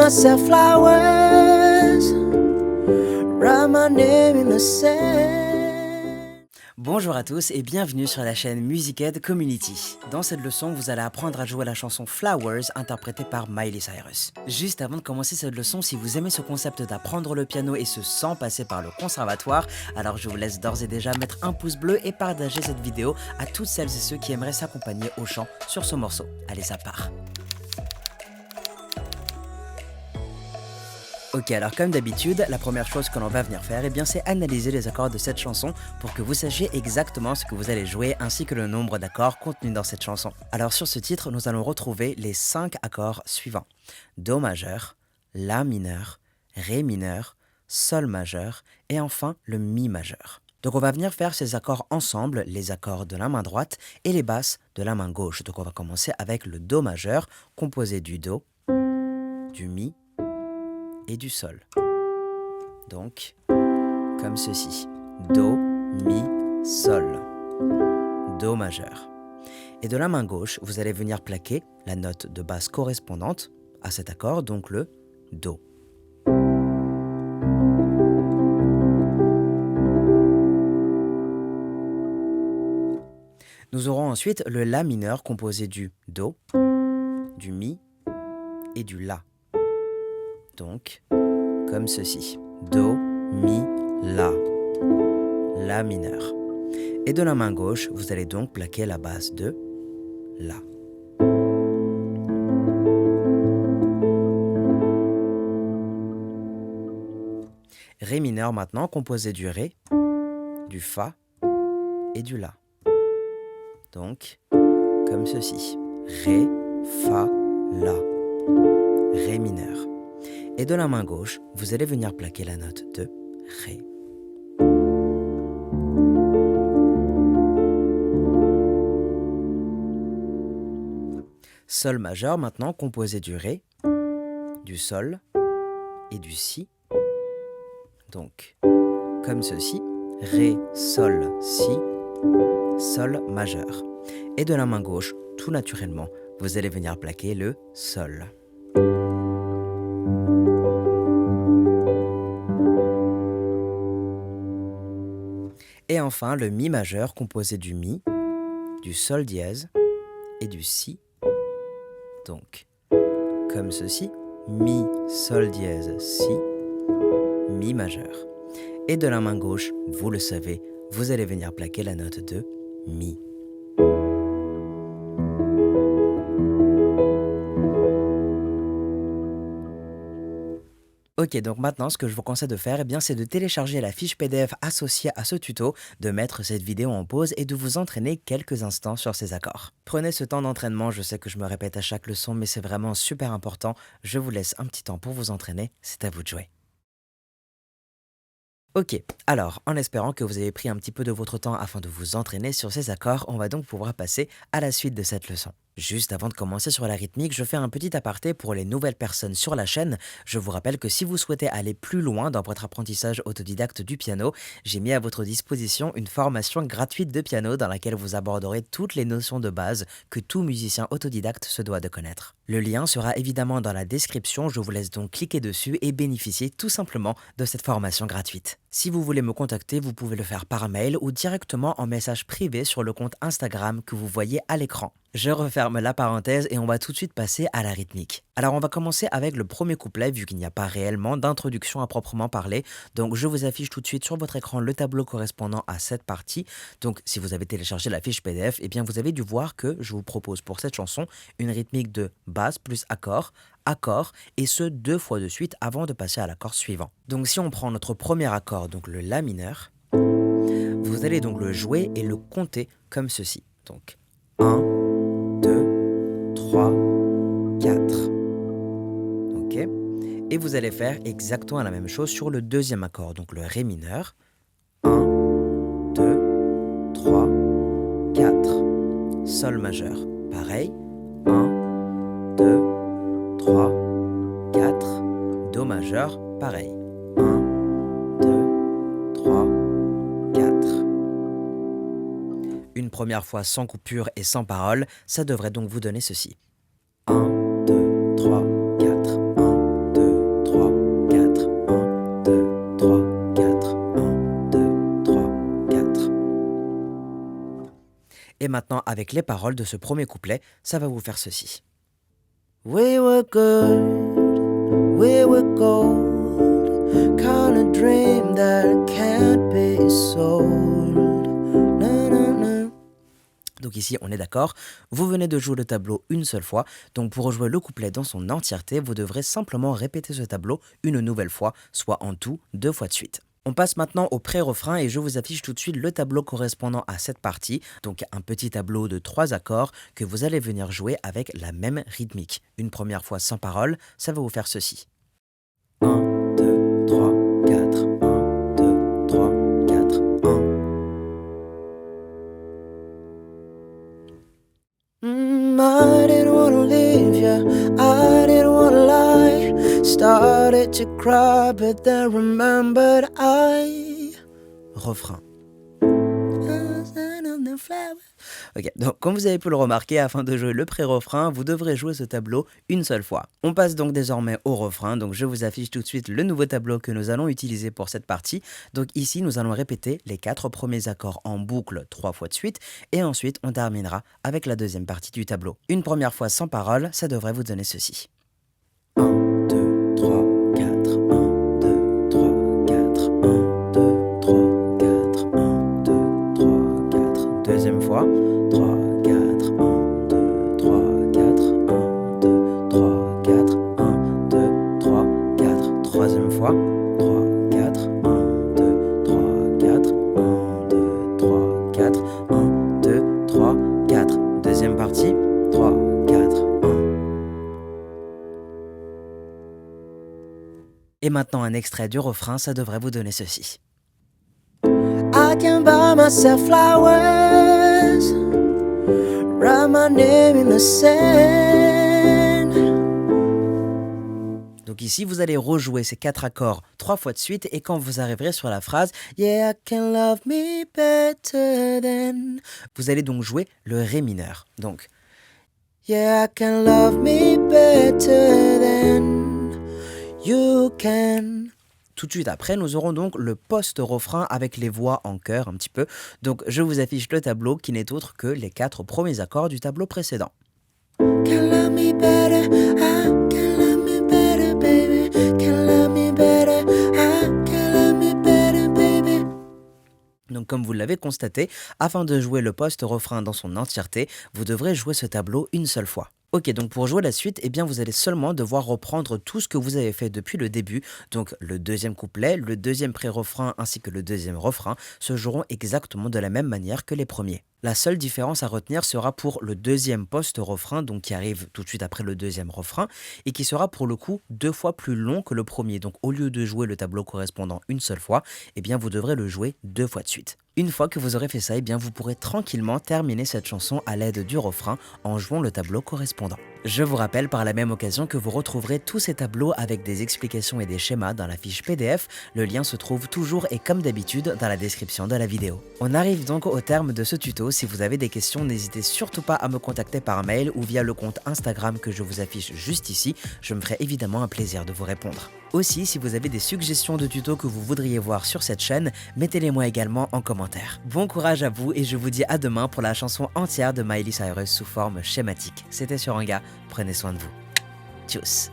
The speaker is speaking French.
myself flowers, write my name in the sand. Bonjour à tous et bienvenue sur la chaîne Musicaid Community. Dans cette leçon, vous allez apprendre à jouer la chanson Flowers interprétée par Miley Cyrus. Juste avant de commencer cette leçon, si vous aimez ce concept d'apprendre le piano et ce sans passer par le conservatoire, alors je vous laisse d'ores et déjà mettre un pouce bleu et partager cette vidéo à toutes celles et ceux qui aimeraient s'accompagner au chant sur ce morceau. Allez, ça part. Ok, alors comme d'habitude, la première chose que l'on va venir faire, c'est analyser les accords de cette chanson pour que vous sachiez exactement ce que vous allez jouer ainsi que le nombre d'accords contenus dans cette chanson. Alors sur ce titre, nous allons retrouver les 5 accords suivants. Do majeur, La mineur, Ré mineur, Sol majeur et enfin le Mi majeur. Donc on va venir faire ces accords ensemble, les accords de la main droite et les basses de la main gauche. Donc on va commencer avec le Do majeur, composé du Do, du Mi et du Sol. Donc, comme ceci. Do, Mi, Sol. Do majeur. Et de la main gauche, vous allez venir plaquer la note de basse correspondante à cet accord, donc le Do. Nous aurons ensuite le La mineur composé du Do, du Mi et du La. Donc, comme ceci. Do, Mi, La. La mineur. Et de la main gauche, vous allez donc plaquer la basse de La. Ré mineur maintenant, composé du Ré, du Fa et du La. Donc, comme ceci. Ré, Fa, La. Ré mineur. Et de la main gauche, vous allez venir plaquer la note de Ré. Sol majeur maintenant, composé du Ré, du Sol et du Si. Donc, comme ceci. Ré, Sol, Si, Sol majeur. Et de la main gauche, tout naturellement, vous allez venir plaquer le Sol. Et enfin, le Mi majeur composé du Mi, du Sol dièse et du Si. Donc, comme ceci. Mi, Sol dièse, Si, Mi majeur. Et de la main gauche, vous le savez, vous allez venir plaquer la note de Mi. Ok, donc maintenant, ce que je vous conseille de faire, c'est de télécharger la fiche PDF associée à ce tuto, de mettre cette vidéo en pause et de vous entraîner quelques instants sur ces accords. Prenez ce temps d'entraînement, je sais que je me répète à chaque leçon, mais c'est vraiment super important. Je vous laisse un petit temps pour vous entraîner, c'est à vous de jouer. Ok, alors, en espérant que vous avez pris un petit peu de votre temps afin de vous entraîner sur ces accords, on va donc pouvoir passer à la suite de cette leçon. Juste avant de commencer sur la rythmique, je fais un petit aparté pour les nouvelles personnes sur la chaîne. Je vous rappelle que si vous souhaitez aller plus loin dans votre apprentissage autodidacte du piano, j'ai mis à votre disposition une formation gratuite de piano dans laquelle vous aborderez toutes les notions de base que tout musicien autodidacte se doit de connaître. Le lien sera évidemment dans la description, je vous laisse donc cliquer dessus et bénéficier tout simplement de cette formation gratuite. Si vous voulez me contacter, vous pouvez le faire par mail ou directement en message privé sur le compte Instagram que vous voyez à l'écran. Je referme la parenthèse et on va tout de suite passer à la rythmique. Alors on va commencer avec le premier couplet vu qu'il n'y a pas réellement d'introduction à proprement parler. Donc je vous affiche tout de suite sur votre écran le tableau correspondant à cette partie. Donc si vous avez téléchargé la fiche PDF, vous avez dû voir que je vous propose pour cette chanson une rythmique de basse plus accord, accord et ce 2 fois de suite avant de passer à l'accord suivant. Donc si on prend notre premier accord, donc le La mineur, vous allez donc le jouer et le compter comme ceci. Donc 1, 2, 3, 4. Ok. Et vous allez faire exactement la même chose sur le deuxième accord, donc le Ré mineur. 1, 2, 3, 4. Sol majeur, pareil. 1, 2, 3, 4. Do majeur, pareil. 1, 2, 3, 4. Une première fois sans coupure et sans parole, ça devrait donc vous donner ceci. 1, 2, 3, 4. 1, 2, maintenant avec les paroles de ce premier couplet, ça va vous faire ceci. We were good, we were gold, kind of dream that can't be sold. Na, na, na. Donc ici, on est d'accord, vous venez de jouer le tableau une seule fois, donc pour rejouer le couplet dans son entièreté, vous devrez simplement répéter ce tableau une nouvelle fois, soit en tout 2 fois de suite. On passe maintenant au pré-refrain et je vous affiche tout de suite le tableau correspondant à cette partie, donc un petit tableau de 3 accords que vous allez venir jouer avec la même rythmique. Une première fois sans parole, ça va vous faire ceci. 1, 2, 3, 4, 1, 2, 3, 4, 1. I didn't wanna leave ya, I didn't wanna lie. Started to cry, but then remembered Refrain. Ok, donc comme vous avez pu le remarquer, afin de jouer le pré-refrain, vous devrez jouer ce tableau une seule fois. On passe donc désormais au refrain, donc je vous affiche tout de suite le nouveau tableau que nous allons utiliser pour cette partie. Donc ici, nous allons répéter les 4 premiers accords en boucle 3 fois de suite, et ensuite on terminera avec la deuxième partie du tableau. Une première fois sans parole, ça devrait vous donner ceci. 1, 2, 3, 4, 1, 2, 3, 4, 1, 2, 3, 4, 1, 2, 3, 4. Deuxième fois. 3, 4, 1, 2, 3, 4, 1, 2, 3, 4, 1, 2, 3, 4. Troisième fois. 3, 4, 1, 2, 3, 4, 1, 2, 3, 4, 1, 2, 3, 4. Deuxième partie. 3, 4, 1. Et maintenant un extrait du refrain, ça devrait vous donner ceci. I can buy myself flowers, write my name in the sand. Donc ici, vous allez rejouer ces 4 accords 3 fois de suite et quand vous arriverez sur la phrase Yeah, I can love me better than, vous allez donc jouer le ré mineur. Donc Yeah, I can love me better than you can. Tout de suite après, nous aurons donc le post-refrain avec les voix en chœur un petit peu. Donc je vous affiche le tableau qui n'est autre que les 4 premiers accords du tableau précédent. Can love me better, I can love me better, baby. Can love me better, I can love me better, baby. Donc comme vous l'avez constaté, afin de jouer le post-refrain dans son entièreté, vous devrez jouer ce tableau une seule fois. Ok, donc pour jouer la suite, eh bien vous allez seulement devoir reprendre tout ce que vous avez fait depuis le début. Donc le deuxième couplet, le deuxième pré-refrain ainsi que le deuxième refrain se joueront exactement de la même manière que les premiers. La seule différence à retenir sera pour le deuxième post-refrain, donc qui arrive tout de suite après le deuxième refrain, et qui sera pour le coup 2 fois plus long que le premier. Donc au lieu de jouer le tableau correspondant une seule fois, eh bien vous devrez le jouer 2 fois de suite. Une fois que vous aurez fait ça, eh bien vous pourrez tranquillement terminer cette chanson à l'aide du refrain en jouant le tableau correspondant. Je vous rappelle par la même occasion que vous retrouverez tous ces tableaux avec des explications et des schémas dans la fiche PDF. Le lien se trouve toujours et comme d'habitude dans la description de la vidéo. On arrive donc au terme de ce tuto. Si vous avez des questions, n'hésitez surtout pas à me contacter par mail ou via le compte Instagram que je vous affiche juste ici. Je me ferai évidemment un plaisir de vous répondre. Aussi, si vous avez des suggestions de tutos que vous voudriez voir sur cette chaîne, mettez-les moi également en commentaire. Bon courage à vous et je vous dis à demain pour la chanson entière de Miley Cyrus sous forme schématique. C'était Suranga, prenez soin de vous. Tchuss.